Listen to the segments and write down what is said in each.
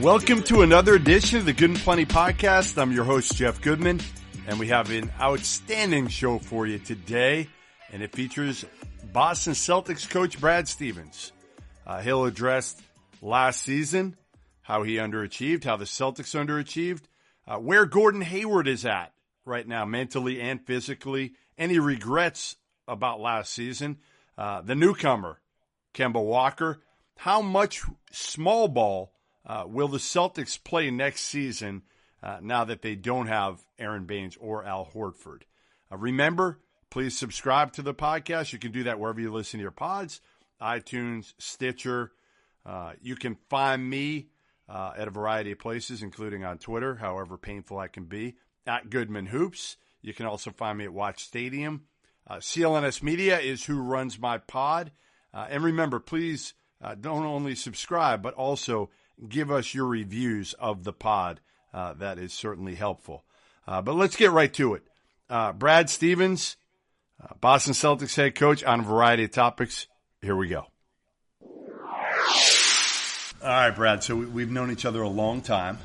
Welcome to another edition of the Good and Plenty Podcast. I'm your host, Jeff Goodman, and we have an outstanding show for you today, and it features Boston Celtics coach Brad Stevens. He'll address last season, how he underachieved, how the Celtics underachieved, where Gordon Hayward is at right now, mentally and physically, any regrets about last season, the newcomer, Kemba Walker, how much small ball will the Celtics play next season now that they don't have Aaron Baines or Al Horford? Remember, please subscribe to the podcast. You can do that wherever you listen to your pods, iTunes, Stitcher. You can find me at a variety of places, including on Twitter, however painful I can be, at Goodman Hoops. You can also find me at Watch Stadium. CLNS Media is who runs my pod. And remember, please don't only subscribe, but also give us your reviews of the pod. That is certainly helpful. But let's get right to it. Brad Stevens, Boston Celtics head coach, on a variety of topics. Here we go. All right, Brad. So we've known each other a long time,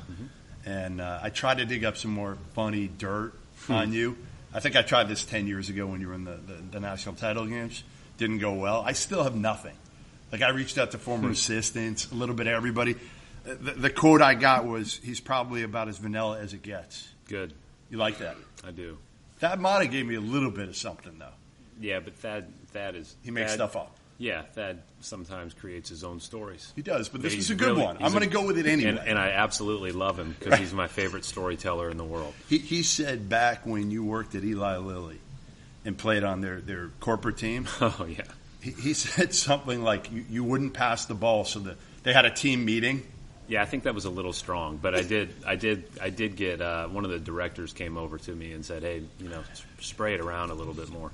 and I tried to dig up some more funny dirt on you. I think I tried this 10 years ago when you were in the national title games. Didn't go well. I still have nothing. Like, I reached out to former assistants, a little bit of everybody. The quote I got was, he's probably about as vanilla as it gets. Good. You like that? I do. Thad Matta gave me a little bit of something, though. Yeah, but Thad is... He makes stuff up. Yeah, Thad sometimes creates his own stories. He does, but this is a good one. I'm going to go with it anyway. And I absolutely love him because he's my favorite storyteller in the world. He said back when you worked at Eli Lilly and played on their corporate team. Oh, yeah. He said something like you wouldn't pass the ball, so that they had a team meeting. Yeah, I think that was a little strong, but I did get one of the directors came over to me and said, "Hey, spray it around a little bit more."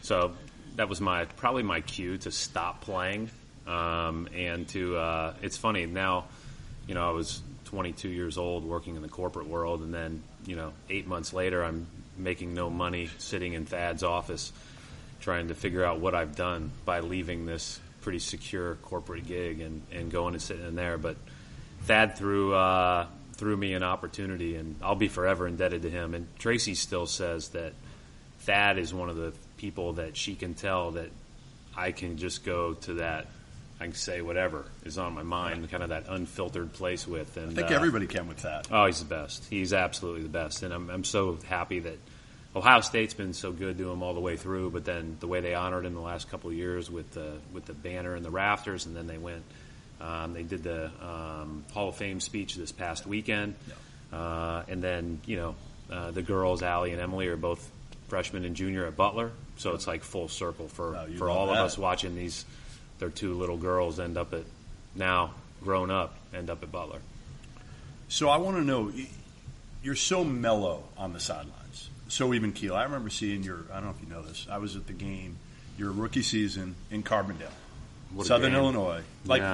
So that was probably my cue to stop playing, and to it's funny now. I was 22 years old working in the corporate world, and then 8 months later, I'm making no money sitting in Thad's office, trying to figure out what I've done by leaving this pretty secure corporate gig and going and sitting in there. But Thad threw me an opportunity, and I'll be forever indebted to him. And Tracy still says that Thad is one of the people that she can tell that I can just go to that. I can say whatever is on my mind, kind of that unfiltered place with. And I think everybody can with that. Oh, he's the best. He's absolutely the best. And I'm so happy that Ohio State's been so good to him all the way through, but then the way they honored him the last couple of years with the banner and the rafters, and then they went, they did the Hall of Fame speech this past weekend, and then the girls, Allie and Emily, are both freshman and junior at Butler, so it's like full circle for all of us watching these. Their two little girls end up at grown up Butler. So I want to know, you're so mellow on the sidelines. So even keel. I remember seeing I don't know if you know this, I was at the game, your rookie season in Carbondale, Southern Illinois.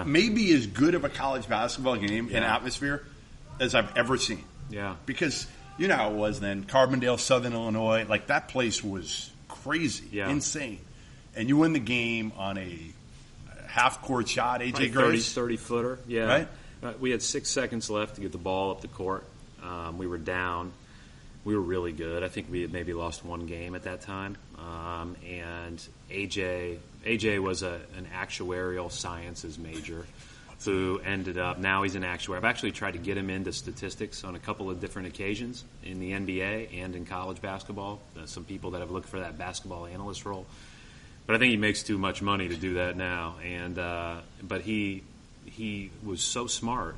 Maybe as good of a college basketball game in atmosphere as I've ever seen. Yeah. Because you know how it was then, Carbondale, Southern Illinois, like that place was crazy, insane. And you win the game on a half-court shot, AJ Gurley. 30-footer, yeah. Right? We had 6 seconds left to get the ball up the court. We were down. We were really good. I think we had maybe lost one game at that time. And AJ was an actuarial sciences major who ended up, now he's an actuary. I've actually tried to get him into statistics on a couple of different occasions in the NBA and in college basketball. Some people that have looked for that basketball analyst role. But I think he makes too much money to do that now. And but he was so smart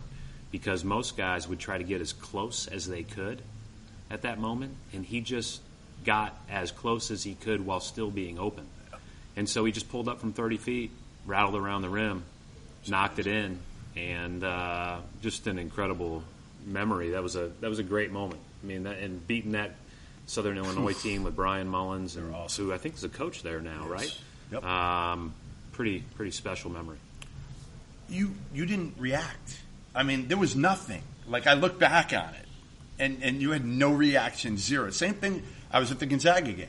because most guys would try to get as close as they could at that moment, and he just got as close as he could while still being open. And so he just pulled up from 30 feet, rattled around the rim, knocked it in, and just an incredible memory. That was a great moment. I mean, and beating that Southern Illinois team with Brian Mullins, and awesome. Who I think is a coach there now, right? Yep. Pretty special memory. You didn't react. I mean, there was nothing. Like, I look back on it, and you had no reaction, zero. Same thing, I was at the Gonzaga game.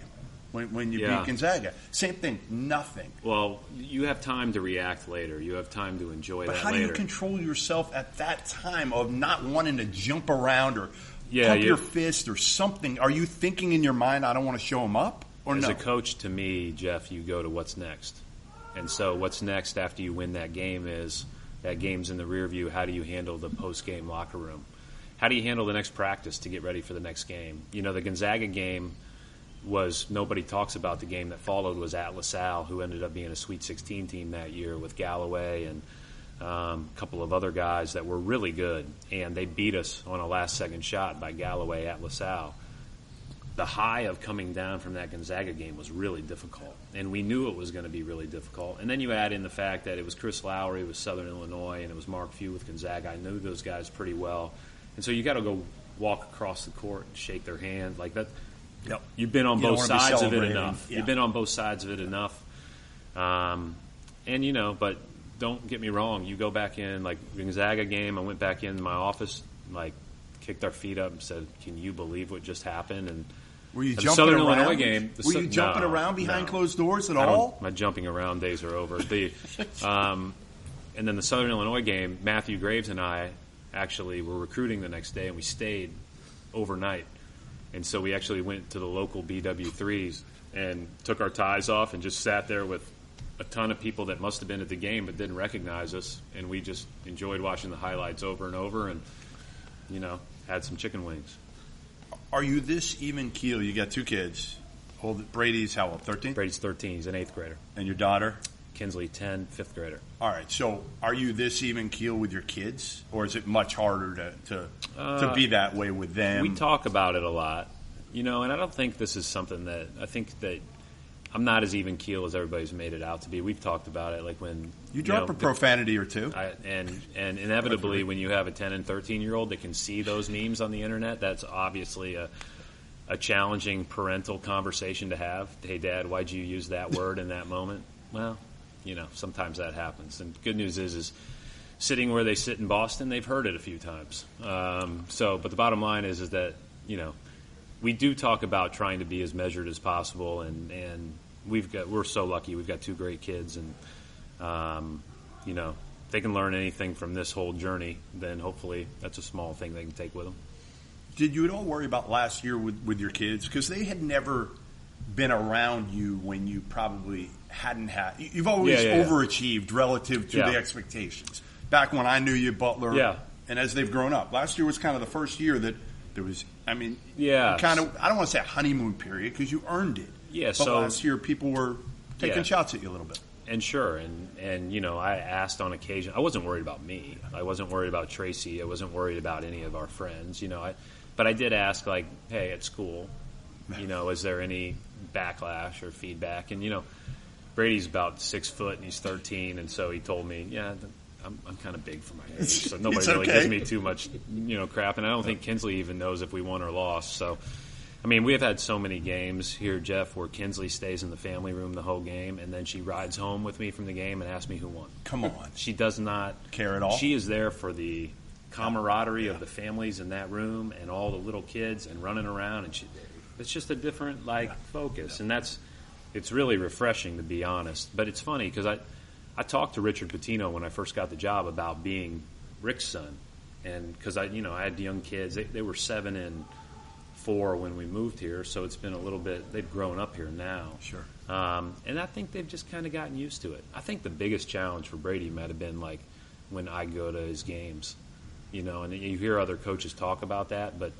when you Yeah. beat Gonzaga. Same thing, nothing. Well, you have time to react later. You have time to enjoy But that how later. do you control yourself at that time of not wanting to jump around or Yeah, pump you- your fist or something? Are you thinking in your mind, I don't want to show them up? Or As no? a coach, to me, Jeff, you go to what's next. And so what's next after you win that game is that game's in the rear view. How do you handle the post-game locker room? How do you handle the next practice to get ready for the next game? You know, the Gonzaga game was, nobody talks about the game that followed, was at LaSalle, who ended up being a Sweet 16 team that year with Galloway and a couple of other guys that were really good. And they beat us on a last-second shot by Galloway at LaSalle. The high of coming down from that Gonzaga game was really difficult, and we knew it was going to be really difficult. And then you add in the fact that it was Chris Lowry with Southern Illinois, and it was Mark Few with Gonzaga. I knew those guys pretty well, and so you got to go walk across the court and shake their hand like that. Yep. You've been on You don't both wanna be sides of it celebrating. enough. Yeah. You've been on both sides of it enough, and you know. But don't get me wrong. You go back in like the Gonzaga game. I went back in my office, like kicked our feet up and said, "Can you believe what just happened?" And Were you the jumping Southern around? Illinois game. Were you jumping around behind closed doors at all? My jumping around days are over. And then the Southern Illinois game, Matthew Graves and I actually were recruiting the next day, and we stayed overnight. And so we actually went to the local BW3s and took our ties off and just sat there with a ton of people that must have been at the game but didn't recognize us. And we just enjoyed watching the highlights over and over and, you know, had some chicken wings. Are you this even keel? You got two kids. Brady's how old? 13? Brady's 13. He's an 8th grader. And your daughter? Kinsley, 10, 5th grader. All right. So are you this even keel with your kids? Or is it much harder to be that way with them? We talk about it a lot, you know, and I don't think this is something that – I think that I'm not as even keel as everybody's made it out to be. We've talked about it, like when – You drop a profanity or two. And inevitably when you have a 10 and 13-year-old that can see those memes on the internet, that's obviously a challenging parental conversation to have. Hey, Dad, why'd you use that word in that moment? Well, you know, sometimes that happens. And good news is sitting where they sit in Boston, they've heard it a few times. But the bottom line is that, you know, we do talk about trying to be as measured as possible, and we're so lucky. We've got two great kids, and you know, if they can learn anything from this whole journey, then hopefully that's a small thing they can take with them. Did you at all worry about last year with your kids? Because they had never been around you when you probably hadn't had. You've always overachieved relative to the expectations. Back when I knew you, Butler, and as they've grown up. Last year was kind of the first year that there was, I mean, kind of, I don't want to say a honeymoon period because you earned it. Yeah, but so last year people were taking shots at you a little bit. And sure, and you know, I asked on occasion. I wasn't worried about me. I wasn't worried about Tracy. I wasn't worried about any of our friends. You know, but I did ask, like, hey, at school, you know, is there any backlash or feedback? And you know, Brady's about 6 foot and he's 13, and so he told me, I'm kind of big for my age, so nobody really gives me too much, you know, crap. And I don't think Kinsley even knows if we won or lost. So, I mean, we have had so many games here, Jeff, where Kinsley stays in the family room the whole game, and then she rides home with me from the game and asks me who won. Come on. She does not care at all. She is there for the camaraderie of the families in that room and all the little kids and running around, and it's just a different focus, and it's really refreshing, to be honest. But it's funny because I talked to Richard Pitino when I first got the job about being Rick's son, and because I had young kids. They were 7 and 4 when we moved here, so it's been a little bit. They've grown up here now. Sure. And I think they've just kind of gotten used to it. I think the biggest challenge for Brady might have been like when I go to his games, you know, and you hear other coaches talk about that, but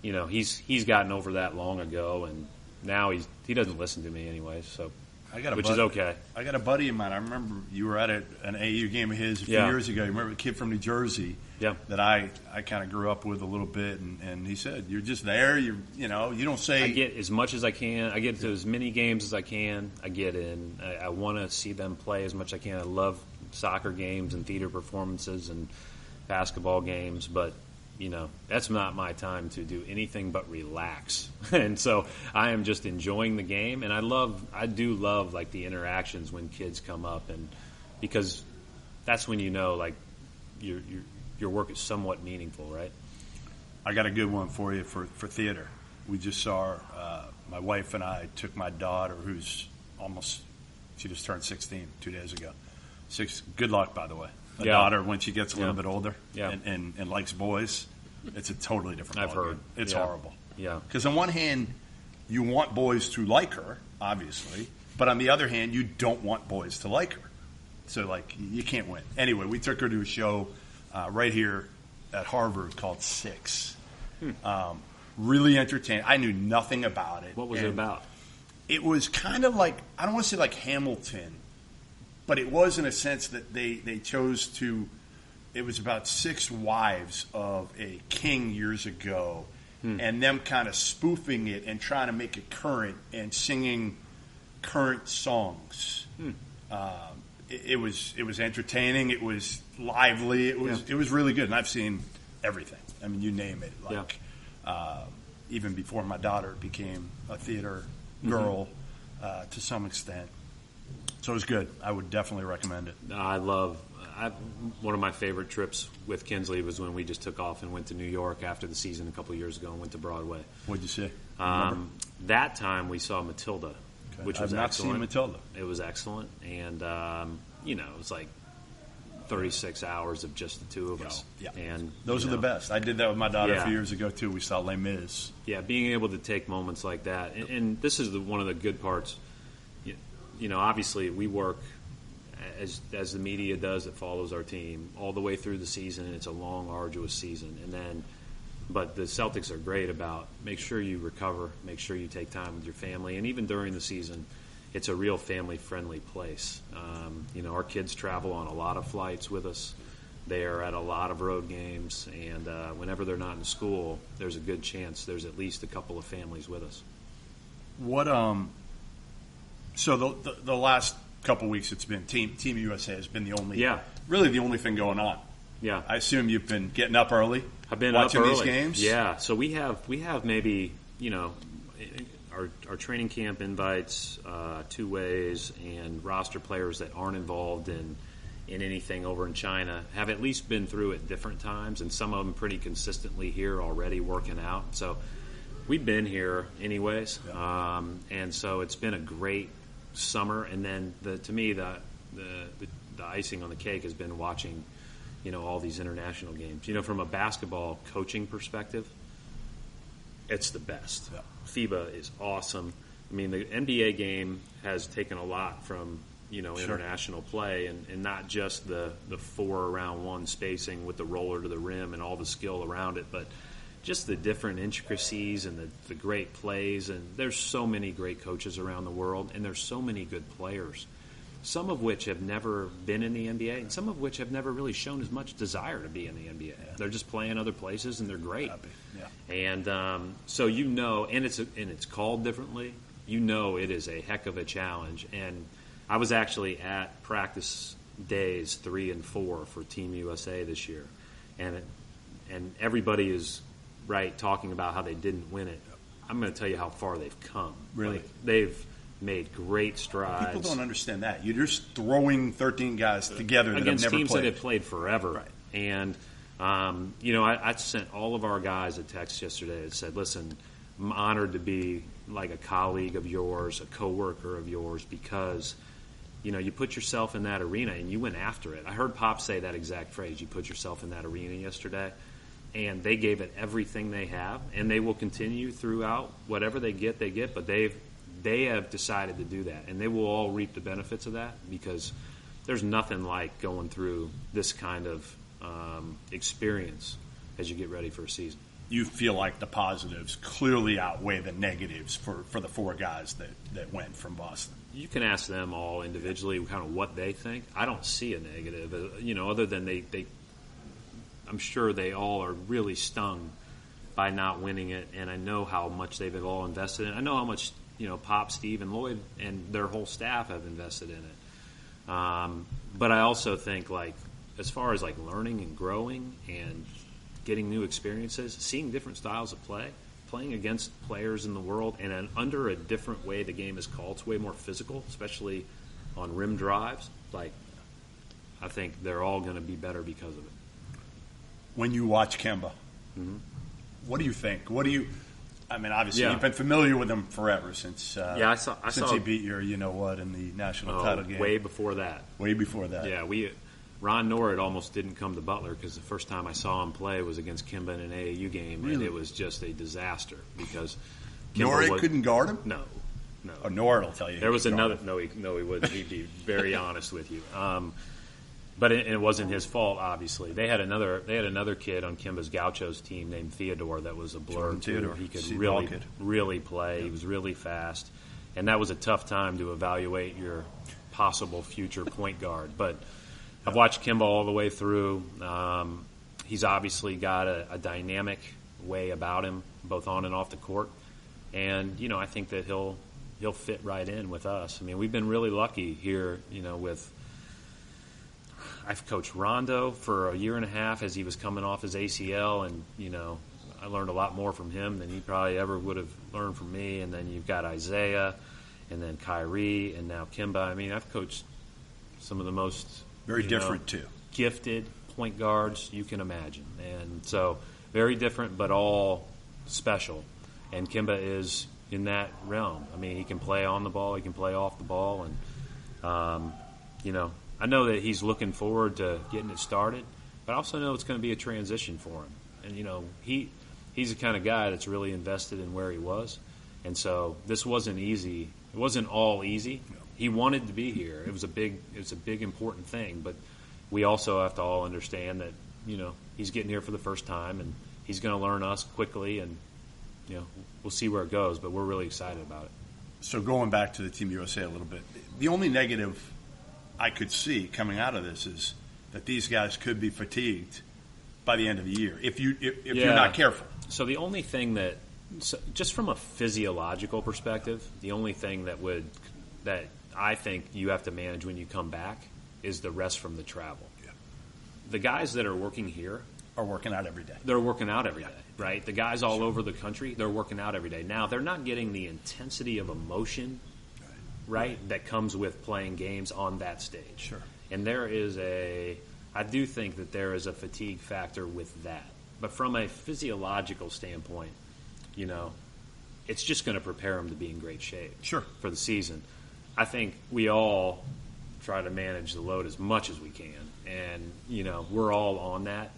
you know, he's gotten over that long ago, and now he doesn't listen to me anyway, so. Which is okay. I got a buddy of mine. I remember you were at an AU game of his a few years ago. You remember a kid from New Jersey that I kind of grew up with a little bit, and he said, you're just there. You don't say. I get as much as I can. I get to as many games as I can. I get in. I want to see them play as much as I can. I love soccer games and theater performances and basketball games, but you know, that's not my time to do anything but relax. And so I am just enjoying the game, and I do love like the interactions when kids come up, and because that's when you know like your work is somewhat meaningful, right? I got a good one for you for theater. We just saw my wife and I took my daughter, who's she just turned 16 2 days ago. Good luck, by the way. A daughter, when she gets a little bit older and likes boys, it's a totally different ballgame. I've heard. It's horrible. Yeah. Because on one hand, you want boys to like her, obviously, but on the other hand, you don't want boys to like her. So, like, you can't win. Anyway, we took her to a show right here at Harvard called Six. Really entertaining. I knew nothing about it. What was it about? It was kind of like, I don't want to say like Hamilton, but it was in a sense that they chose to, it was about 6 wives of a king years ago, and them kind of spoofing it and trying to make it current and singing current songs. It was entertaining. It was lively. It was really good. And I've seen everything. I mean, you name it. Like even before my daughter became a theater girl to some extent. So it was good. I would definitely recommend it. One of my favorite trips with Kinsley was when we just took off and went to New York after the season a couple of years ago and went to Broadway. What did you see? That time we saw Matilda, which was I've not excellent. seen Matilda. It was excellent, and it was like 36 hours of just the two of us. Yeah. And those are the best. I did that with my daughter a few years ago too. We saw Les Mis. Yeah, being able to take moments like that, and this is one of the good parts. Obviously we work as the media does that follows our team all the way through the season. It's a long, arduous season, but the Celtics are great about make sure you recover, make sure you take time with your family, and even during the season, it's a real family-friendly place. Our kids travel on a lot of flights with us. They are at a lot of road games, and whenever they're not in school, there's a good chance there's at least a couple of families with us. So the last couple weeks, it's been Team USA has been the only thing going on. Yeah, I assume you've been getting up early. I've been watching up early. These games. Yeah, so we have maybe our training camp invites, 2 ways, and roster players that aren't involved in anything over in China have at least been through at different times, and some of them pretty consistently here already working out. So we've been here anyways, and so it's been a great summer. And then to me the icing on the cake has been watching all these international games. From a basketball coaching perspective, it's the best. Yeah. FIBA is awesome. I mean, the NBA game has taken a lot from international play, and not just the 4-around-1 spacing with the roller to the rim and all the skill around it, but just the different intricacies and the great plays. And there's so many great coaches around the world, and there's so many good players, some of which have never been in the NBA, and some of which have never really shown as much desire to be in the NBA. Yeah. They're just playing other places, and they're great. Yeah. And so and it's called differently. It is a heck of a challenge. And I was actually at practice days 3 and 4 for Team USA this year, and everybody is talking about how they didn't win it. I'm going to tell you how far they've come. Really, they've made great strides. People don't understand that. You're just throwing 13 guys together that against have never teams played. that have played forever. Right. And I sent all of our guys a text yesterday that said, "Listen, I'm honored to be like a colleague of yours, a coworker of yours, because you put yourself in that arena and you went after it." I heard Pop say that exact phrase. You put yourself in that arena yesterday. And they gave it everything they have, and they will continue throughout whatever they get. But they have decided to do that, and they will all reap the benefits of that, because there's nothing like going through this kind of experience as you get ready for a season. You feel like the positives clearly outweigh the negatives for the 4 guys that went from Boston. You can ask them all individually kind of what they think. I don't see a negative, other than they I'm sure they all are really stung by not winning it, and I know how much they've all invested in it. I know how much Pop, Steve, and Lloyd and their whole staff have invested in it. But I also think, as far as learning and growing and getting new experiences, seeing different styles of play, playing against players in the world, and under a different way the game is called. It's way more physical, especially on rim drives. I think they're all going to be better because of it. When you watch Kemba, what do you think? I mean, obviously, Yeah. you've been familiar with him forever since I saw he beat your you-know-what in the national title game. Way before that. Way before that. Yeah, Ron Norwood almost didn't come to Butler because the first time I saw him play was against Kemba in an AAU game, Really? and it was just a disaster because Norwood couldn't guard him? No. Oh, Norwood will tell you. There was another. No, he wouldn't. He'd be very honest with you. But it wasn't his fault. Obviously, they had another kid on Kemba's Gauchos team named Theodore that was a blur too. He could really play. Yep. He was really fast, and that was a tough time to evaluate your possible future point guard. But I've watched Kemba all the way through. He's obviously got a dynamic way about him, both on and off the court, and I think that he'll fit right in with us. I mean, we've been really lucky here, with. I've coached Rondo for a year and a half as he was coming off his ACL, and I learned a lot more from him than he probably ever would have learned from me. And then you've got Isaiah, and then Kyrie, and now Kemba. I mean, I've coached some of the most very different too gifted point guards you can imagine, and so very different, but all special. And Kemba is in that realm. I mean, he can play on the ball, he can play off the ball, and I know that he's looking forward to getting it started, but I also know it's going to be a transition for him. And, he's the kind of guy that's really invested in where he was. And so this wasn't easy. It wasn't all easy. No. He wanted to be here. It was a big, important thing. But we also have to all understand that, he's getting here for the first time, and he's going to learn us quickly, and, we'll see where it goes. But we're really excited about it. So going back to the Team USA a little bit, the only negative I could see coming out of this is that these guys could be fatigued by the end of the year if you're not careful. So the only thing just from a physiological perspective, the only thing that I think you have to manage when you come back is the rest from the travel. Yeah. The guys that are working here are working out every day. They're working out every day, right? The guys all over the country, they're working out every day. Now, they're not getting the intensity of emotion right, that comes with playing games on that stage. Sure. And I do think that there is a fatigue factor with that. But from a physiological standpoint, it's just going to prepare them to be in great shape for the season. I think we all try to manage the load as much as we can. And, we're all on that.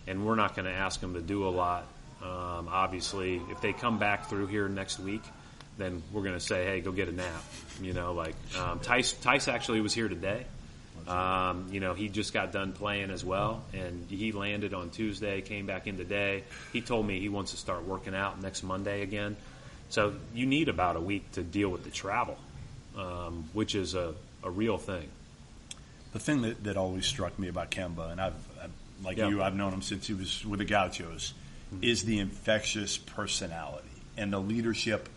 And we're not going to ask them to do a lot. Obviously, if they come back through here next week, then we're going to say, hey, go get a nap. Tice actually was here today. He just got done playing as well, and he landed on Tuesday, came back in today. He told me he wants to start working out next Monday again. So you need about a week to deal with the travel, which is a real thing. The thing that always struck me about Kemba, and I've known him since he was with the Gauchos, is the infectious personality and the leadership.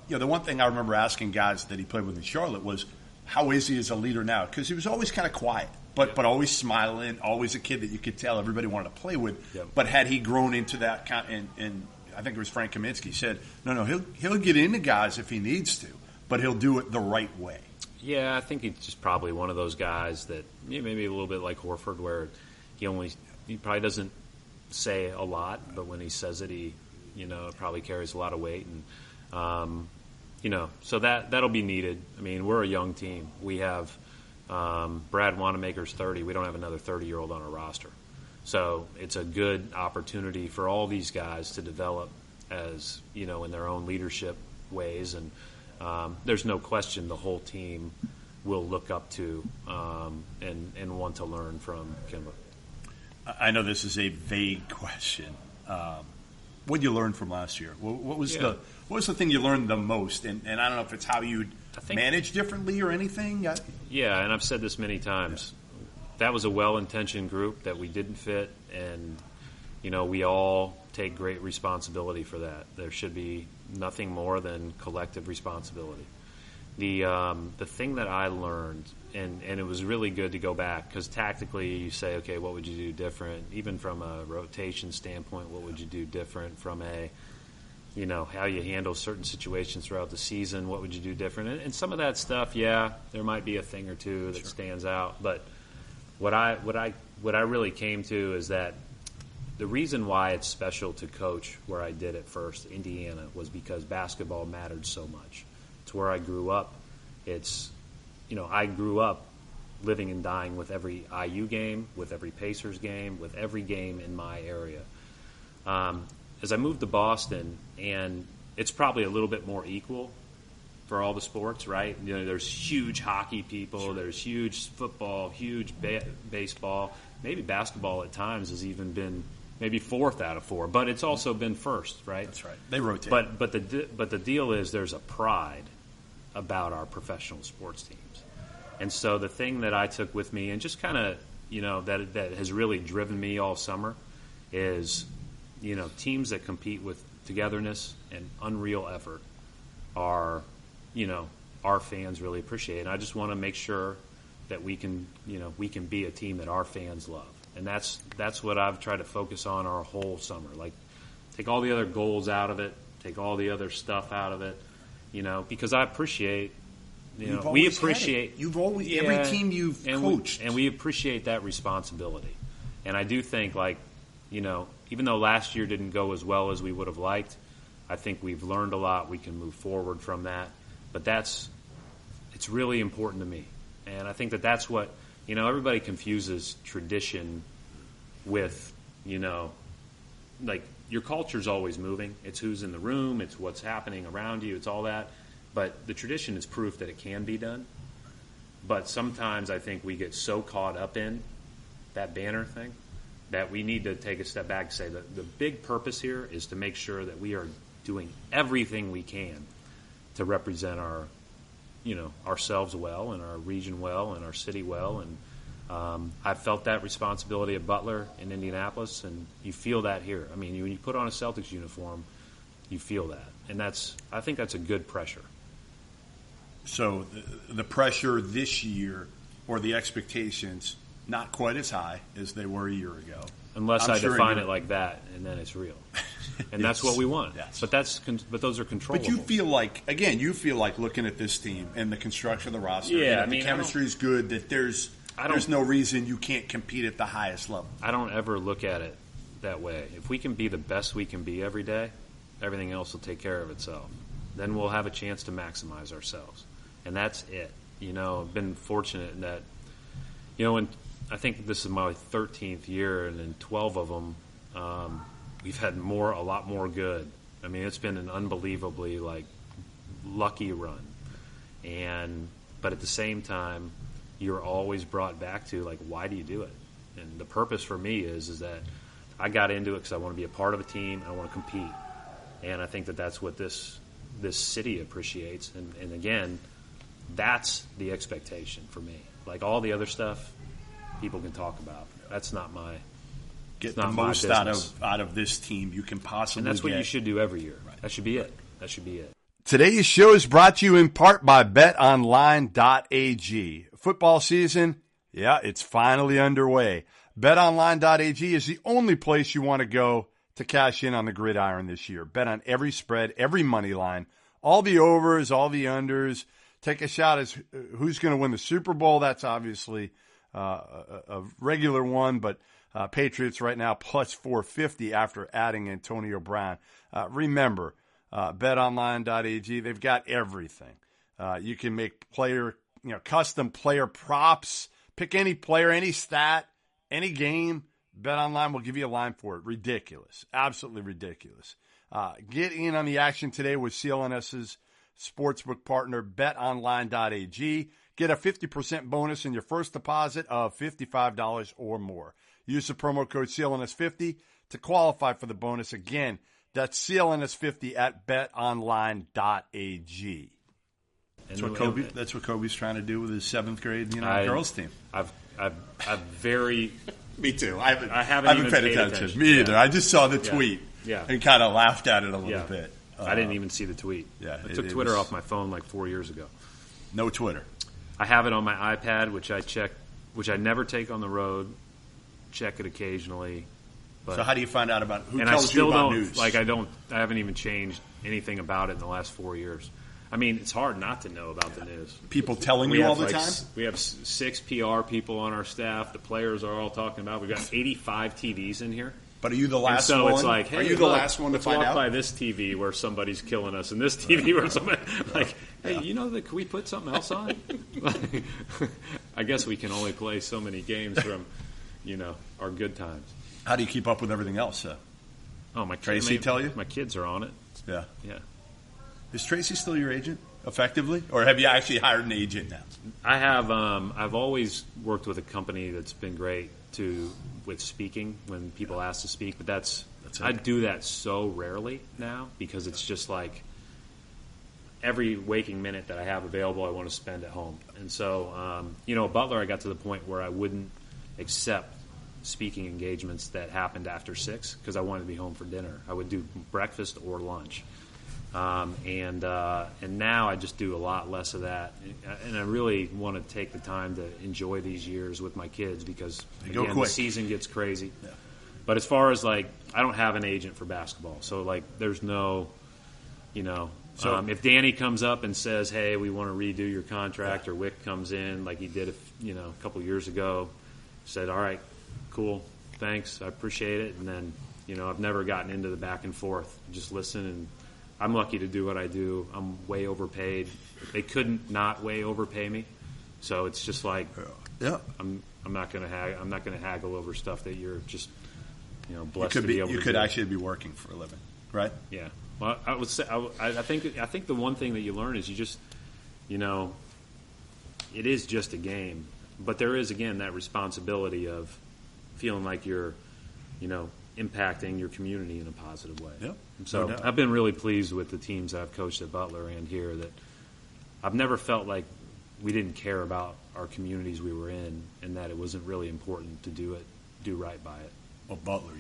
The one thing I remember asking guys that he played with in Charlotte was, how is he as a leader now? Because he was always kind of quiet, but always smiling, always a kid that you could tell everybody wanted to play with. Yep. But had he grown into that kind, and I think it was Frank Kaminsky said, no, he'll get into guys if he needs to, but he'll do it the right way. Yeah, I think he's just probably one of those guys that maybe a little bit like Horford, where he probably doesn't say a lot, but when he says it, it probably carries a lot of weight. And so that'll be needed. I mean, we're a young team. We have Brad Wanamaker's 30. We don't have another 30-year-old on our roster. So it's a good opportunity for all these guys to develop as, in their own leadership ways. And there's no question the whole team will look up to and want to learn from Kemba. I know this is a vague question. What did you learn from last year? What was the thing you learned the most? And I don't know if it's how you'd manage differently or anything. Yeah, and I've said this many times. Yeah. That was a well-intentioned group that we didn't fit, and we all take great responsibility for that. There should be nothing more than collective responsibility. The thing that I learned, and it was really good to go back, because tactically you say, okay, what would you do different? Even from a rotation standpoint, what would you do different? From a, how you handle certain situations throughout the season, what would you do different? And some of that stuff, there might be a thing or two that stands out. But what I really came to is that the reason why it's special to coach where I did it first, Indiana, was because basketball mattered so much. It's where I grew up. I grew up living and dying with every IU game, with every Pacers game, with every game in my area. As I moved to Boston, and it's probably a little bit more equal for all the sports, right? There's huge hockey people, sure. There's huge football, huge baseball. Maybe basketball at times has even been maybe fourth out of four, but it's also been first, right? That's right. They rotate. But the deal is there's a pride about our professional sports teams. And so the thing that I took with me and just kind of, that has really driven me all summer is, teams that compete with togetherness and unreal effort are, our fans really appreciate. And I just want to make sure that we can be a team that our fans love. And that's what I've tried to focus on our whole summer. Like, take all the other goals out of it, take all the other stuff out of it, because I appreciate, we appreciate. You've always, every team you've coached. And we appreciate that responsibility. And I do think, even though last year didn't go as well as we would have liked, I think we've learned a lot. We can move forward from that. But it's really important to me. And I think that's what, everybody confuses tradition with, your culture's always moving. It's who's in the room. It's what's happening around you. It's all that. But the tradition is proof that it can be done. But sometimes I think we get so caught up in that banner thing that we need to take a step back and say that the big purpose here is to make sure that we are doing everything we can to represent ourselves well and our region well and our city well. And I've felt that responsibility at Butler in Indianapolis, and you feel that here. I mean, when you put on a Celtics uniform, you feel that. And I think that's a good pressure. So the pressure this year, or the expectations, not quite as high as they were a year ago. Unless I define it like that, and then it's real. And that's what we want. Yes. But those are controllable. But you feel like looking at this team and the construction of the roster, the chemistry is good, that there's no reason you can't compete at the highest level. I don't ever look at it that way. If we can be the best we can be every day, everything else will take care of itself. Then we'll have a chance to maximize ourselves. And that's it. I've been fortunate in that, and I think this is my 13th year, and in 12 of them, we've had a lot more good. I mean, it's been an unbelievably, lucky run. But at the same time, you're always brought back to, why do you do it? And the purpose for me is that I got into it because I want to be a part of a team. I want to compete. And I think that's what this city appreciates. And again, that's the expectation for me. All the other stuff, people can talk about. That's not my. Get the most out of this team you can possibly get. And that's what you should do every year. Right. That should be it. Today's show is brought to you in part by BetOnline.ag. Football season, it's finally underway. BetOnline.ag is the only place you want to go to cash in on the gridiron this year. Bet on every spread, every money line, all the overs, all the unders. Take a shot at who's going to win the Super Bowl. That's obviously a regular one, but Patriots right now plus 450 after adding Antonio Brown. Remember, BetOnline.ag, they've got everything. You can make custom player props, pick any player, any stat, any game. BetOnline will give you a line for it. Ridiculous. Absolutely ridiculous. Get in on the action today with CLNS's sportsbook partner, BetOnline.ag. Get a 50% bonus in your first deposit of $55 or more. Use the promo code CLNS50 to qualify for the bonus. Again, that's CLNS50 at BetOnline.ag. That's what Kobe's trying to do with his 7th grade girls team. I've very. Me too. I haven't paid attention. Me either. I just saw the tweet and kind of laughed at it a little bit. I didn't even see the tweet. I took Twitter off my phone 4 years ago. No Twitter. I have it on my iPad, which I never take on the road. Check it occasionally. But, so how do you find out about who tells you about news? I haven't even changed anything about it in the last 4 years. I mean, it's hard not to know about the news. People telling you all the time? We have 6 PR people on our staff. The players are all talking about. We've got 85 TVs in here. But are you the last so one? It's like, hey, are you the last one to find walk out? by this TV where somebody's killing us, and this TV where somebody like, hey, you know that? Can we put something else on? I guess we can only play so many games from, our good times. How do you keep up with everything else? Oh, Tracy tell you? My kids are on it. Yeah. Yeah. Is Tracy still your agent, effectively? Or have you actually hired an agent now? I have. I've always worked with a company that's been great with speaking when people ask to speak, but I do that so rarely now because it's just like every waking minute that I have available I want to spend at home. And so, at Butler I got to the point where I wouldn't accept speaking engagements that happened after 6 because I wanted to be home for dinner. I would do breakfast or lunch. And now I just do a lot less of that, and I really want to take the time to enjoy these years with my kids because again, the season gets crazy. Yeah. But as far as I don't have an agent for basketball, so there's no, So if Danny comes up and says, "Hey, we want to redo your contract," or Wick comes in like he did, a couple years ago, said, "All right, cool, thanks, I appreciate it," and then I've never gotten into the back and forth. Just listen and. I'm lucky to do what I do. I'm way overpaid. They couldn't not way overpay me, so it's just like I'm not going to haggle over stuff that you're just blessed to be able to do. You could actually be working for a living, right? Yeah. Well, I would say I think the one thing that you learn is you just it is just a game, but there is again that responsibility of feeling like you're impacting your community in a positive way. Yeah. So no doubt. I've been really pleased with the teams I've coached at Butler and here that I've never felt like we didn't care about our communities we were in and that it wasn't really important to do right by it. Well, Butler,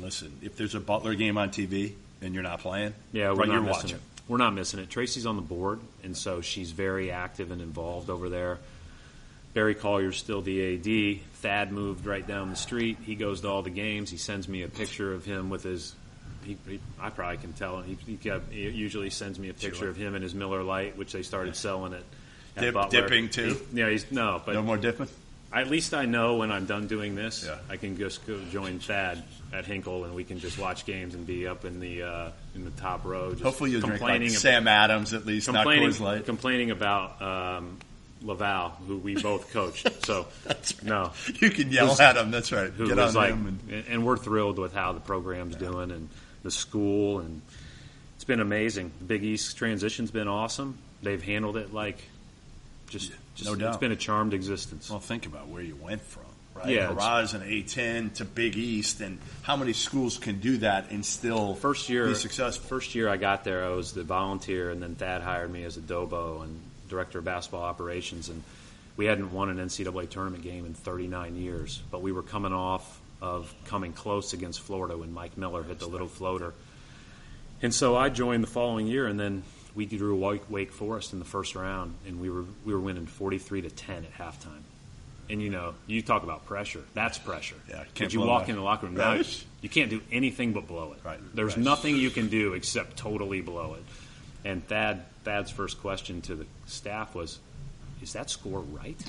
listen, if there's a Butler game on TV and you're not playing, you're watching it. We're not missing it. Tracy's on the board, and so she's very active and involved over there. Barry Collier's still the AD. Thad moved right down the street. He goes to all the games. He sends me a picture of him with his I probably can tell. He usually sends me a picture of him and his Miller Lite, which they started selling at Butler. Dipping too? No more dipping? At least I know when I'm done doing this, I can just go join Thad at Hinkle, and we can just watch games and be up in the top row. Just hopefully you'll drink like Sam Adams at least, not Coors Light. Complaining about Laval, who we both coached. So that's right. No, you can yell at him. That's right. Get on him. And we're thrilled with how the program's doing and the school, and it's been amazing. The Big East transition's been awesome. They've handled it just no doubt. It's been a charmed existence. Well, think about where you went from, right? Yeah, Horizon, A10 to Big East, and how many schools can do that and still be successful? First year I got there, I was the volunteer, and then Thad hired me as a DOBO and director of basketball operations, and we hadn't won an NCAA tournament game in 39 years, but we were coming off of coming close against Florida when Mike Miller hit the little floater. And so I joined the following year, and then we drew Wake Forest in the first round, and we were winning 43-10 at halftime. And you talk about pressure. That's pressure. Yeah, you walk in the locker room, now you can't do anything but blow it. Right. There's nothing you can do except totally blow it. And Thad's first question to the staff was, "Is that score right?"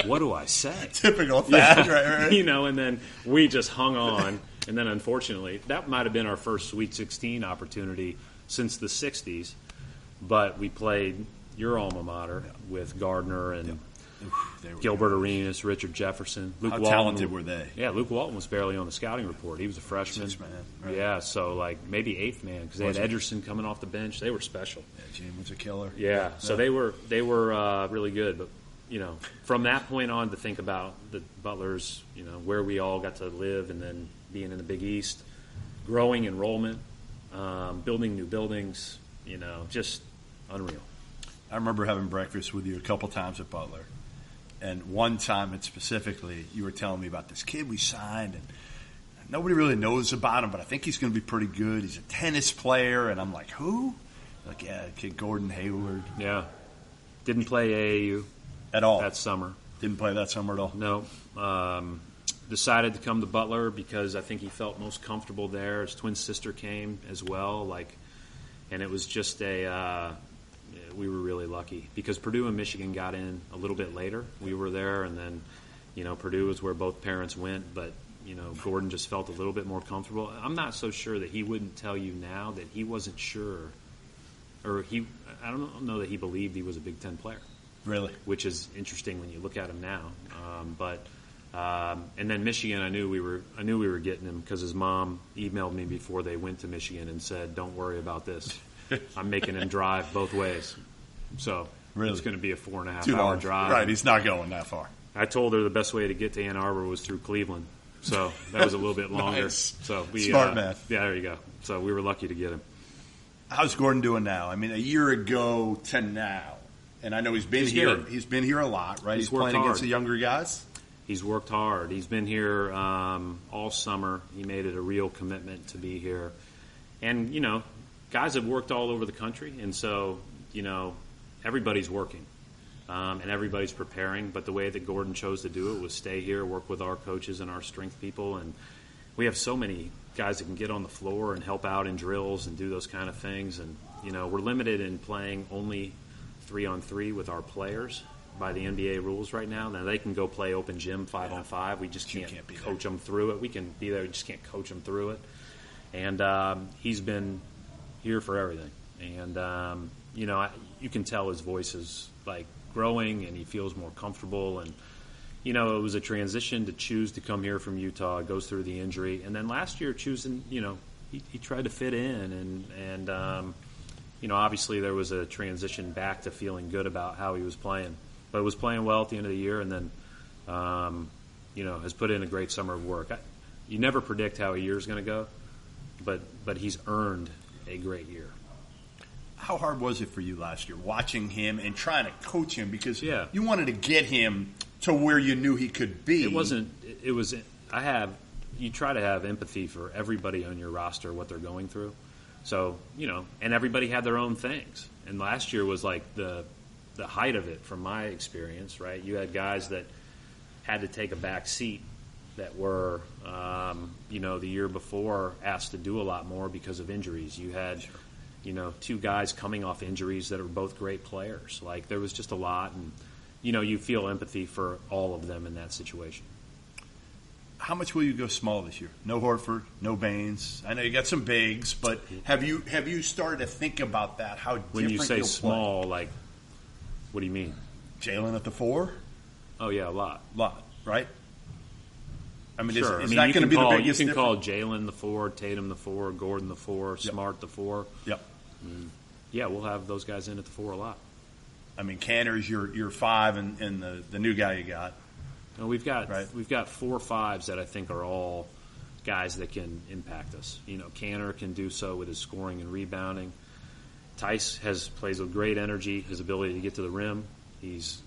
What do I say? Typical Thad, right? And then we just hung on. And then, unfortunately, that might have been our first Sweet 16 opportunity since the 60s. But we played your alma mater with Gardner and Gilbert Arenas, Richard Jefferson. Luke How Walton, talented were they? Yeah, Luke Walton was barely on the scouting report. He was a freshman. Sixth man, right. Yeah, so maybe eighth man because they had Ederson coming off the bench. They were special. Yeah, Gene was a killer. Yeah, so they were really good. But from that point on, to think about the Butlers, where we all got to live, and then being in the Big East, growing enrollment, building new buildings, just unreal. I remember having breakfast with you a couple times at Butler. And one time, specifically, you were telling me about this kid we signed, and nobody really knows about him, but I think he's going to be pretty good. He's a tennis player, and I'm like, who? Like, yeah, kid Gordon Hayward. Yeah. Didn't play AAU at all that summer. Didn't play that summer at all? No. Decided to come to Butler because I think he felt most comfortable there. His twin sister came as well, and it was just we were really lucky because Purdue and Michigan got in a little bit later. We were there, and then, Purdue was where both parents went. But, Gordon just felt a little bit more comfortable. I'm not so sure that he wouldn't tell you now that he wasn't sure, or I don't know that he believed he was a Big Ten player. Really? Which is interesting when you look at him now. And then Michigan, I knew we were getting him because his mom emailed me before they went to Michigan and said, "Don't worry about this. I'm making him drive both ways." So really? It's going to be a 4.5-hour drive. Right, he's not going that far. I told her the best way to get to Ann Arbor was through Cleveland. So that was a little bit longer. Nice. So Smart man. Yeah, there you go. So we were lucky to get him. How's Gordon doing now? I mean, a year ago to now, and I know he's been here. Good. He's been here a lot, right? He's worked playing against hard. the younger guys. He's worked hard. He's been here all summer. He made it a real commitment to be here. And, guys have worked all over the country, and so, everybody's working. And everybody's preparing, but the way that Gordon chose to do it was stay here, work with our coaches and our strength people, and we have so many guys that can get on the floor and help out in drills and do those kind of things, and we're limited in playing only 3-on-3 with our players by the NBA rules right now. Now they can go play open gym 5-on-5. We just can't coach them through it. We can be there, we just can't coach them through it. And he's been here for everything, and you can tell his voice is like growing, and he feels more comfortable. And it was a transition to choose to come here from Utah, goes through the injury, and then last year choosing, he tried to fit in, and obviously there was a transition back to feeling good about how he was playing, but was playing well at the end of the year, and then has put in a great summer of work. You never predict how a year is going to go, but he's earned a great year. How hard was it for you last year watching him and trying to coach him, because you wanted to get him to where you knew he could be? You try to have empathy for everybody on your roster, what they're going through. So, and everybody had their own things. And last year was like the height of it from my experience, right? You had guys that had to take a back seat that were, the year before asked to do a lot more because of injuries. You had two guys coming off injuries that are both great players. Like, there was just a lot, and, you feel empathy for all of them in that situation. How much will you go small this year? No Horford, no Baines. I know you got some bigs, but have you started to think about that? How different when you say you'll small, play? like, what do you mean? Jalen at the 4? Oh, yeah, a lot. Right? I mean, sure. is that going to be the biggest You can difference? call Jalen the 4, Tatum the 4, Gordon the 4, Smart the 4. Yep. Yeah, we'll have those guys in at the 4 a lot. I mean, Cantor's your 5, and the new guy you got. No, we've got 4 5s that I think are all guys that can impact us. Cantor can do so with his scoring and rebounding. Tice plays with great energy, his ability to get to the rim. He's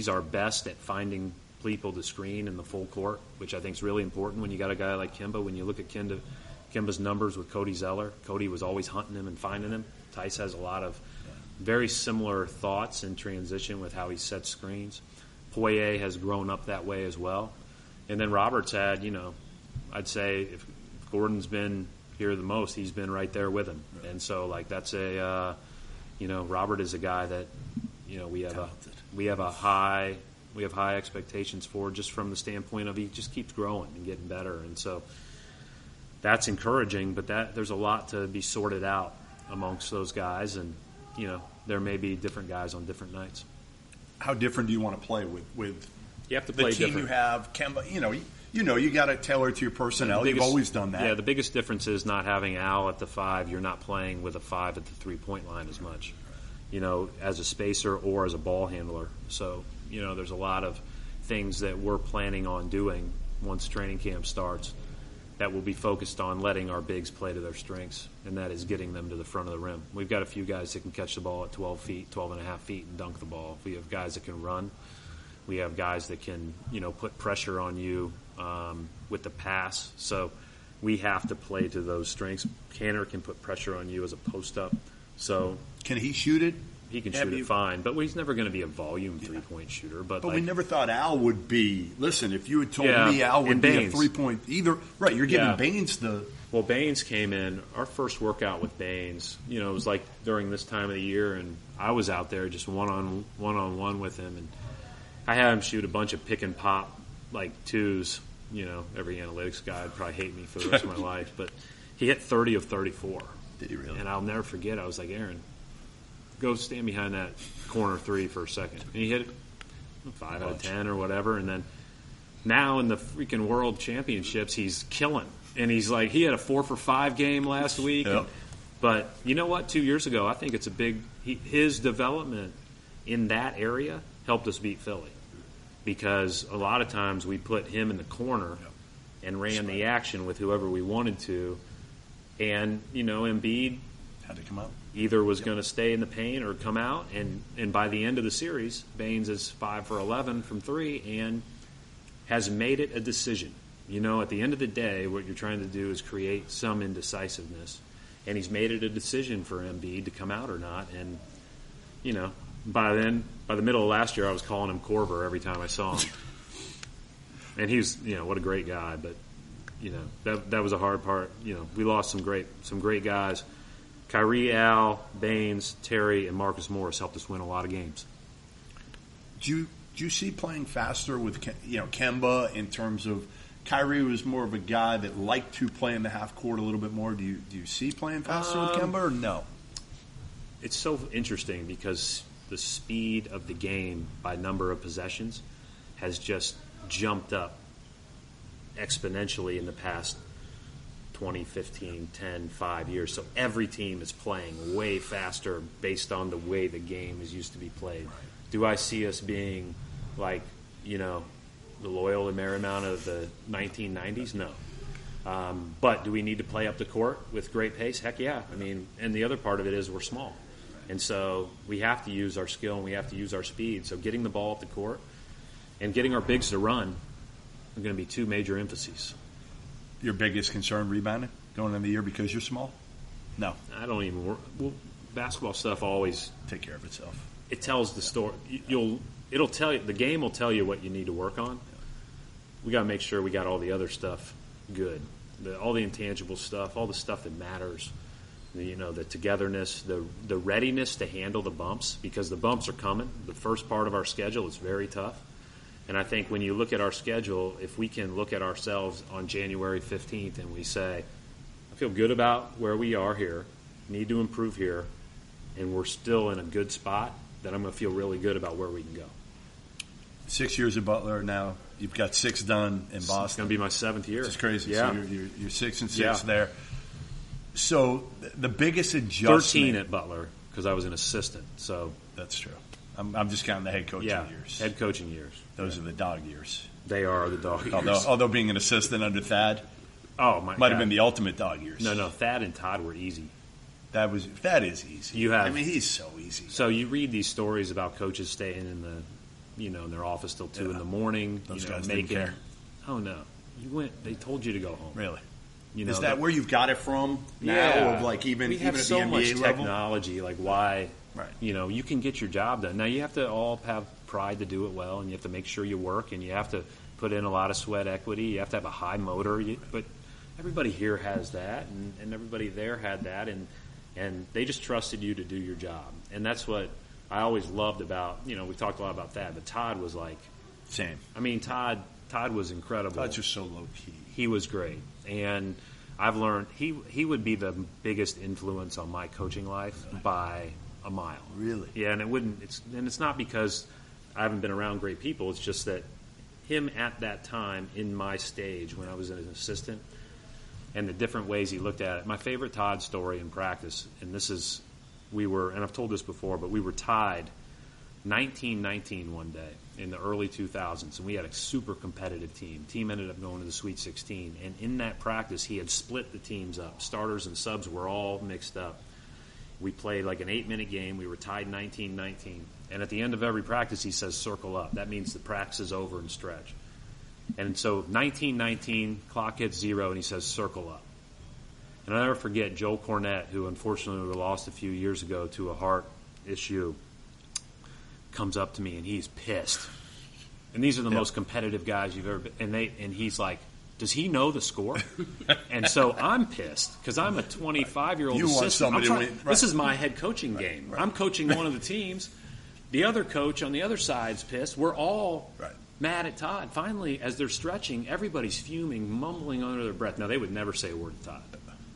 our best at finding people to screen in the full court, which I think is really important when you got a guy like Kemba. When you look at Kemba's numbers with Cody Zeller, Cody was always hunting him and finding him. Tice has a lot of very similar thoughts in transition with how he sets screens. Poirier has grown up that way as well. And then Robert's had, I'd say if Gordon's been here the most, he's been right there with him. Right. And so, that's Robert is a guy that, we have high expectations for, just from the standpoint of he just keeps growing and getting better. And so that's encouraging, but there's a lot to be sorted out amongst those guys, and there may be different guys on different nights. How different do you want to play with you have to play the team different. You have? Kemba, you got to tailor to your personnel. You've always done that. Yeah, the biggest difference is not having Al at the 5. You're not playing with a 5 at the 3-point line as much, as a spacer or as a ball handler. So, there's a lot of things that we're planning on doing once training camp starts that will be focused on letting our bigs play to their strengths, and that is getting them to the front of the rim. We've got a few guys that can catch the ball at 12 feet, 12 and a half feet, and dunk the ball. We have guys that can run. We have guys that can, put pressure on you with the pass. So we have to play to those strengths. Cantor can put pressure on you as a post-up. So can he shoot it? He can shoot it fine, but he's never going to be a volume three-point shooter. But we never thought Al would be. Listen, if you had told me Al would be a 3-point either, right? You're giving Baines the. Well, Baines came in. Our first workout with Baines, it was like during this time of the year, and I was out there just one-on-one with him, and I had him shoot a bunch of pick and pop like 2s every analytics guy would probably hate me for the rest of my life. But he hit 30 of 34. Did he really? And I'll never forget. I was like, Aaron, go stand behind that corner three for a second. And he hit it 5 out of 10 or whatever. And then now in the freaking World Championships, he's killing. And he's like, he had a 4 for 5 game last week. Yep. But you know what? 2 years ago, I think it's a big his development in that area helped us beat Philly. Because a lot of times we put him in the corner and ran the action with whoever we wanted to. And, Embiid had to come out. Either was going to stay in the paint or come out. And by the end of the series, Baines is 5 for 11 from 3 and has made it a decision. At the end of the day, what you're trying to do is create some indecisiveness. And he's made it a decision for Embiid to come out or not. And, by the middle of last year, I was calling him Corver every time I saw him. And he was, what a great guy. But, that was a hard part. We lost some great guys. Kyrie, Al, Baines, Terry, and Marcus Morris helped us win a lot of games. Do you see playing faster with Kemba in terms of Kyrie was more of a guy that liked to play in the half court a little bit more? Do you see playing faster with Kemba or no? It's so interesting because the speed of the game by number of possessions has just jumped up exponentially in the past 20, 15, 10, 5 years. So every team is playing way faster based on the way the game is used to be played. Right. Do I see us being like, the Loyola Marymount of the 1990s? No. But do we need to play up the court with great pace? Heck yeah. And the other part of it is we're small. And so we have to use our skill and we have to use our speed. So getting the ball up the court and getting our bigs to run are going to be 2 major emphases. Your biggest concern rebounding going into the year because you're small? No. I don't even worry. Well, basketball stuff always take care of itself. It tells the story. It'll tell you. The game will tell you what you need to work on. We got to make sure we got all the other stuff good. All the intangible stuff, all the stuff that matters. The togetherness, the readiness to handle the bumps, because the bumps are coming. The first part of our schedule is very tough. And I think when you look at our schedule, if we can look at ourselves on January 15th and we say, I feel good about where we are here, need to improve here, and we're still in a good spot, then I'm going to feel really good about where we can go. 6 years at Butler now. You've got 6 done in Boston. It's going to be my 7th year. It's crazy. Yeah. So you're 6 and 6 there. So the biggest adjustment. 13 at Butler because I was an assistant. So that's true. I'm just counting the head coaching years. Head coaching years. Those are the dog years. They are the dog years. Although being an assistant under Thad, might have been the ultimate dog years. No, Thad and Todd were easy. Thad is easy. He's so easy. So you read these stories about coaches staying in their office till 2 in the morning. Those guys didn't care. Oh no, you went. They told you to go home. Really? Is that where you've got it from now? Yeah. Of even we have at so the NBA much level? technology. Like why? Right. You can get your job done. Now you have to all have pride to do it well, and you have to make sure you work, and you have to put in a lot of sweat equity. You have to have a high motor. But everybody here has that, and everybody there had that, and they just trusted you to do your job. And that's what I always loved about. We talked a lot about that, but Todd was like same. Todd was incredible. Todd's just so low key. He was great, and I've learned he would be the biggest influence on my coaching life by a mile. Really? Yeah, and it's not because I haven't been around great people. It's just that him at that time in my stage when I was an assistant and the different ways he looked at it. My favorite Todd story in practice, and and I've told this before, but we were tied 19-19 one day in the early 2000s, and we had a super competitive team. Team ended up going to the Sweet 16, and in that practice, he had split the teams up. Starters and subs were all mixed up. We played like an 8-minute game. We were tied 19-19, and at the end of every practice, he says, circle up. That means the practice is over and stretch. And so 19-19, clock hits 0, and he says, circle up. And I'll never forget Joel Cornette, who unfortunately we lost a few years ago to a heart issue, comes up to me, and he's pissed. And these are the most competitive guys you've ever been. And he's like, does he know the score? And so I'm pissed because I'm a 25-year-old you assistant. Want somebody to win. Right. This is my head coaching game. Right. I'm coaching one of the teams. The other coach on the other side's pissed. We're all mad at Todd. Finally, as they're stretching, everybody's fuming, mumbling under their breath. Now, they would never say a word to Todd.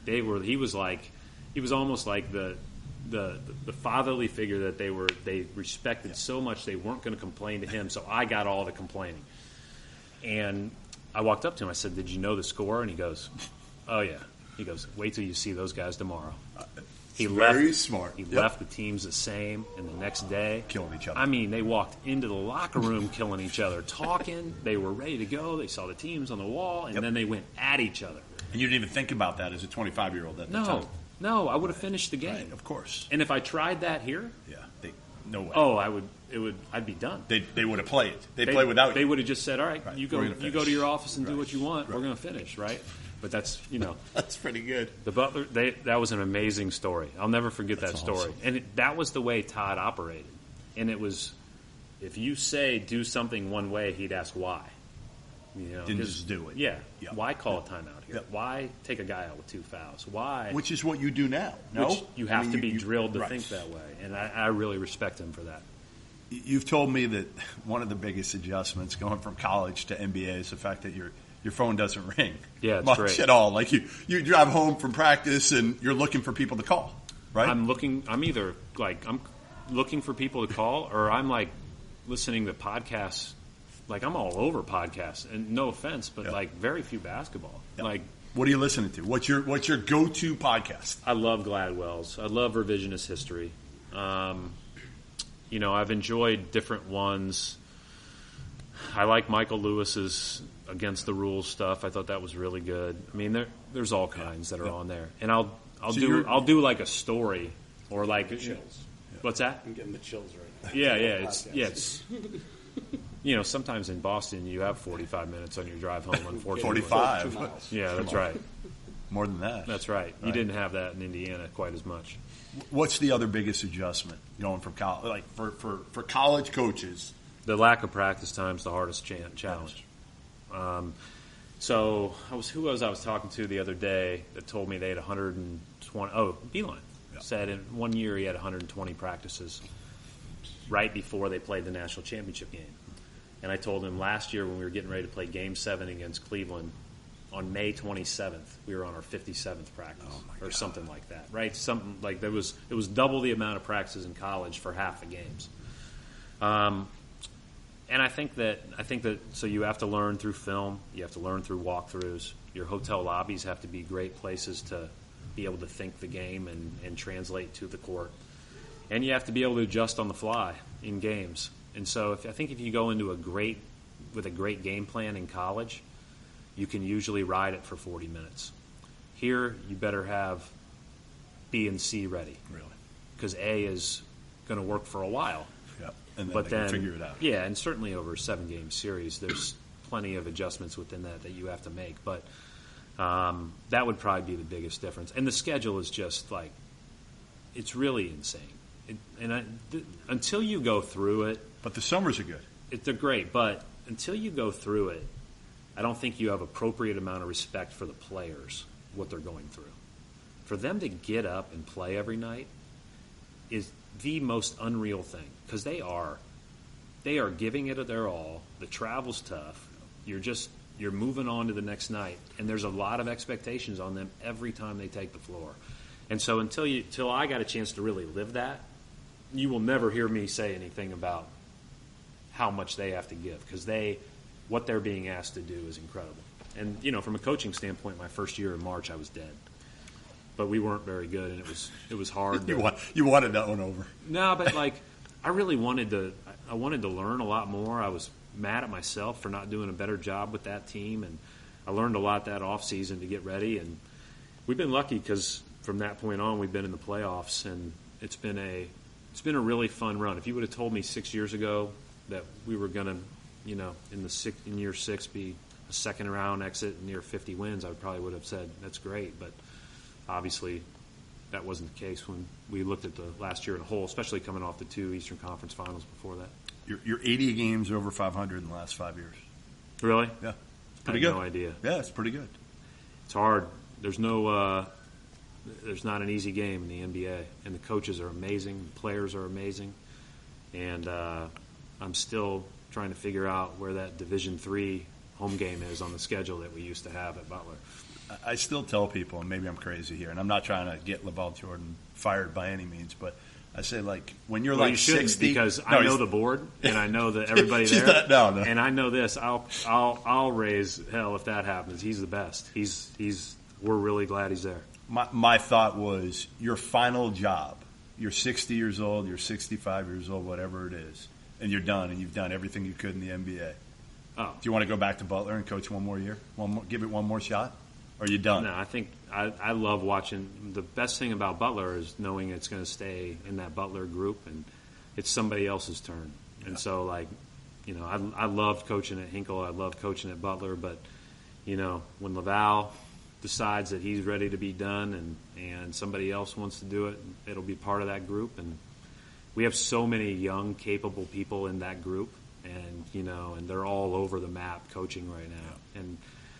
He was almost like the fatherly figure that they respected so much they weren't going to complain to him. So I got all the complaining. And I walked up to him. I said, "Did you know the score?" And he goes, "Oh yeah." He goes, "Wait till you see those guys tomorrow." Very smart. He left the teams the same, and the next day, killing each other. I mean, they walked into the locker room killing each other, talking. They were ready to go. They saw the teams on the wall, and then they went at each other. And you didn't even think about that as a 25-year-old at the time. No, I would have finished the game. Right, of course. And if I tried that here, no way. Oh, I'd be done. They would have played. They'd play without you. They would have just said, "All right, you go to your office and do what you want. Right. We're going to finish, right?" But that's that's pretty good. The Butler. That was an amazing story. I'll never forget that story. Awesome. And that was the way Todd operated. And it was, if you say do something one way, he'd ask why. Didn't just do it. Yeah. Why call a timeout here? Why take a guy out with 2 fouls? Why? Which is what you do now. No, Which you have to be drilled to think that way. And I really respect him for that. You've told me that one of the biggest adjustments going from college to NBA is the fact that your phone doesn't ring much great. At all. Like you drive home from practice and you're looking for people to call, right? I'm either I'm looking for people to call, or I'm like listening to podcasts. Like, I'm all over podcasts, and no offense, but like very few basketball. Like, what are you listening to? What's your go-to podcast? I love Gladwell's. I love revisionist history. I've enjoyed different ones. I like Michael Lewis's Against the Rules stuff. I thought that was really good. I mean, there's all kinds that are on there, and I'll do like a story or like chills. What's that? I'm getting the chills right now. It's sometimes in Boston you have 45 minutes on your drive home. Unfortunately, 45. 2 miles. Yeah, that's right. More than that. That's right. You didn't have that in Indiana quite as much. What's the other biggest adjustment going from college? Like for college coaches, the lack of practice time is the hardest challenge. So who was I was talking to the other day that told me they had 120. Oh, Beeline said in 1 year he had 120 practices right before they played the national championship game. And I told him last year when we were getting ready to play Game 7 against Cleveland, on May 27th, we were on our 57th practice or something like that, right? Something like it was double the amount of practices in college for half the games. And I think that so you have to learn through film, you have to learn through walkthroughs. Your hotel lobbies have to be great places to be able to think the game and translate to the court. And you have to be able to adjust on the fly in games. And so I think if you go into a great game plan in college, you can usually ride it for 40 minutes. Here, you better have B and C ready. Really? Because A is going to work for a while. Yeah. And then can figure it out. Yeah, and certainly over a 7-game series, there's plenty of adjustments within that you have to make. But that would probably be the biggest difference. And the schedule is just like, it's really insane. Until you go through it. But the summers are good. They're great, but until you go through it, I don't think you have appropriate amount of respect for the players, what they're going through. For them to get up and play every night is the most unreal thing, because they are giving it their all. The travel's tough. You're moving on to the next night, and there's a lot of expectations on them every time they take the floor. And so until I got a chance to really live that, you will never hear me say anything about how much they have to give, because what they're being asked to do is incredible. And from a coaching standpoint, my first year in March, I was dead. But we weren't very good, and it was hard. You wanted that one over. No, but I really wanted to learn a lot more. I was mad at myself for not doing a better job with that team, and I learned a lot that off season to get ready. And we've been lucky because from that point on, we've been in the playoffs, and it's been a really fun run. If you would have told me 6 years ago that we were going to, in year 6 be a second round exit near 50 wins, I probably would have said that's great. But obviously, that wasn't the case when we looked at the last year in a whole, especially coming off the 2 Eastern Conference Finals before that. You're 80 games over 500 in the last 5 years. Really? Yeah, pretty good. I had no idea. Yeah, it's pretty good. It's hard. There's not an easy game in the NBA, and the coaches are amazing, the players are amazing, and I'm still trying to figure out where that Division III home game is on the schedule that we used to have at Butler. I still tell people, and maybe I'm crazy here, and I'm not trying to get LaVell Jordan fired by any means, but I say, like, when you're well, like you 60, because I know the board and I know that everybody there. No. And I know this. I'll raise hell if that happens. He's the best. We're really glad he's there. My thought was your final job. You're 60 years old. You're 65 years old. Whatever it is, and you're done, and you've done everything you could in the NBA. Oh. Do you want to go back to Butler and coach one more year? Give it one more shot? Or are you done? No, I think I love watching. The best thing about Butler is knowing it's going to stay in that Butler group, and it's somebody else's turn. And so, like, you know, I loved coaching at Hinkle. I loved coaching at Butler. But, you know, when LaVall decides that he's ready to be done and somebody else wants to do it, it'll be part of that group. And we have so many young, capable people in that group, and, you know, and they're all over the map coaching right now.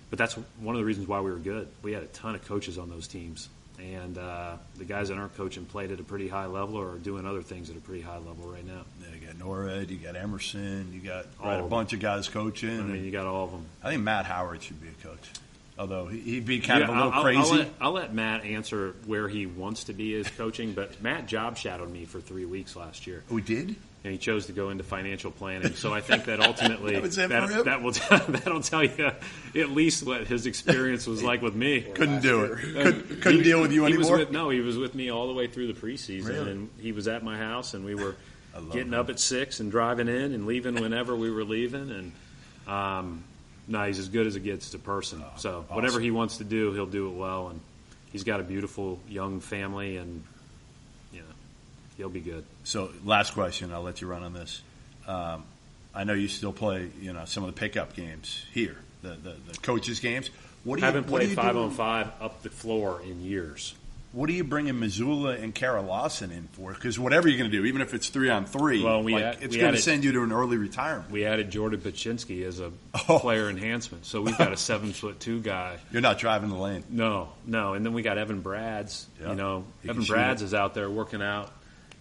But that's one of the reasons why we were good. We had a ton of coaches on those teams. And the guys that aren't coaching played at a pretty high level or are doing other things at a pretty high level right now. Yeah, you got Norred, you got a bunch of guys coaching. I mean, you got all of them. I think Matt Howard should be a coach. Although he'd be kind of a little crazy. I'll let Matt answer where he wants to be as coaching, but Matt job shadowed me for 3 weeks last year. Oh, he did? And he chose to go into financial planning. So I think that ultimately that'll tell you at least what his experience was like with me. Couldn't do it. Couldn't deal with you anymore? He was with me all the way through the preseason. Really? And he was at my house, and we were getting up at 6 and driving in and leaving whenever we were leaving. And no, he's as good as it gets as a person. So awesome. Whatever he wants to do, he'll do it well. And he's got a beautiful young family, and you know, he'll be good. So last question, I'll let you run on this. I know you still play, you know, some of the pickup games here, the coaches' games. Haven't played 5-on-5 up the floor in years. What are you bringing Missoula and Kara Lawson in for? Because whatever you're going to do, even if it's 3-on-3, it's going to send you to an early retirement. We added Jordan Paczynski as a player enhancement, so we've got a 7'2" guy. You're not driving the lane. No, and then we got Evan Brads. Yeah. You know, Evan Brads is out there working out,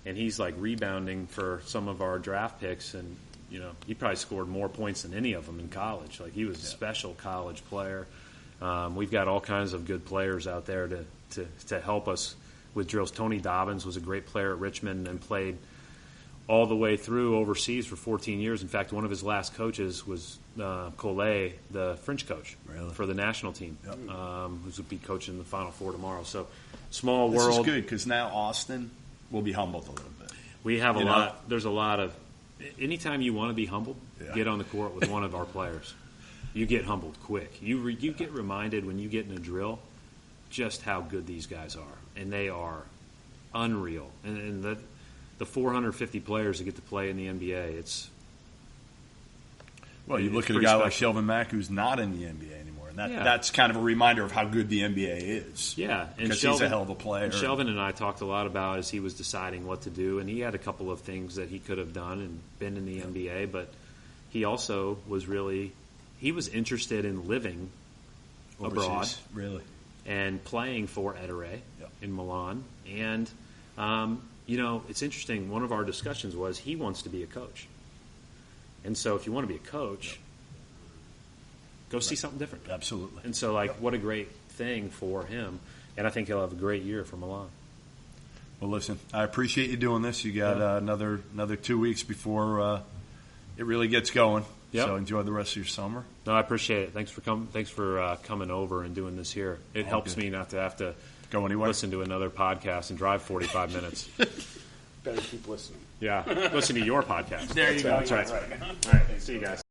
and he's like rebounding for some of our draft picks, and you know, he probably scored more points than any of them in college. Like, he was a special college player. We've got all kinds of good players out there to help us with drills. Tony Dobbins was a great player at Richmond and played all the way through overseas for 14 years. In fact, one of his last coaches was Collet, the French coach for the national team, who's going to be coaching the Final Four tomorrow. So, small world. This is good because now Austin will be humbled a little bit. We have a lot. There's a lot of. Anytime you want to be humbled, get on the court with one of our players. You get humbled quick. You get reminded when you get in a drill just how good these guys are, and they are unreal. And the 450 players that get to play in the NBA, you look at a guy like Shelvin Mack who's not in the NBA anymore, and that's kind of a reminder of how good the NBA is. Yeah, and because he's a hell of a player. And Shelvin and I talked a lot about as he was deciding what to do, and he had a couple of things that he could have done and been in the NBA, but he also was he was interested in living abroad, really, and playing for Ettore in Milan. And you know, it's interesting. One of our discussions was he wants to be a coach, and so if you want to be a coach, go see something different. Absolutely. And so, what a great thing for him, and I think he'll have a great year for Milan. Well, listen, I appreciate you doing this. You got another 2 weeks before it really gets going. Yep. So enjoy the rest of your summer. No, I appreciate it. Thanks for coming over and doing this here. It helps me not to have to go anywhere. Listen to another podcast and drive 45 minutes. Better keep listening. Yeah, listen to your podcast. There you go. That's right. All right. All right. See you guys.